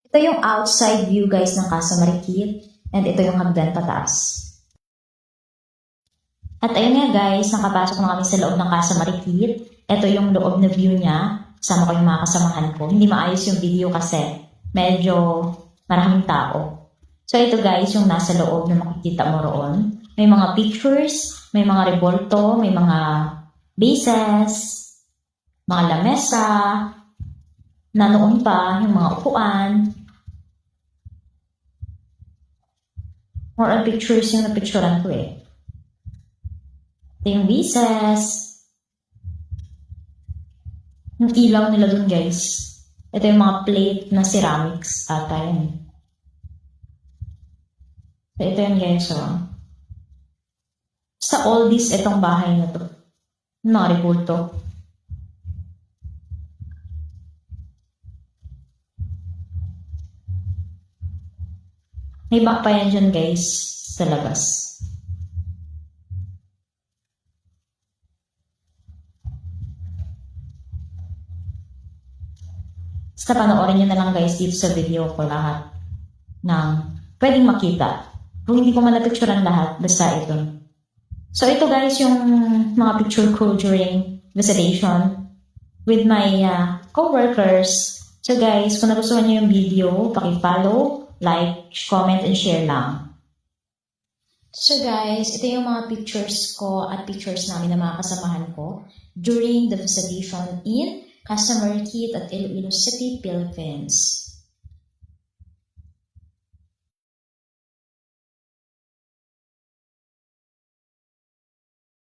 Ito yung outside view guys ng Casa Marikit. And ito yung hagdan pataas. At ayun nga guys, nakapasok na kami sa loob ng Casa Marikit. Ito yung loob na view niya. Kasama ko yung mga kasamahan ko. Hindi maayos yung video kasi medyo maraming tao. So ito guys, yung nasa loob na makikita mo roon. May mga pictures, may mga revolto, may mga bases, mga lamesa, na noon pa, yung mga upuan. More on pictures yung napicturean ko eh. Ito yung bases. Yung ilaw nila dun guys. Ito yung mga plate na ceramics ata yan. So ito yan guys. So, sa oldies itong bahay na to. Mga revolto. May back pa yan dyan guys sa labas. Basta panoorin nyo na lang guys dito sa video ko lahat ng pwedeng makita. Kung hindi ko man napicturean lahat, basta ito. So ito guys yung mga picture ko during visitation with my co-workers. So guys, kung nagustuhan nyo yung video, paki-follow, like, comment, and share lang. So guys, ito yung mga pictures ko at pictures namin ng mga kasamahan ko during the visitation in Casa Marikit at Iloilo City, Philippines.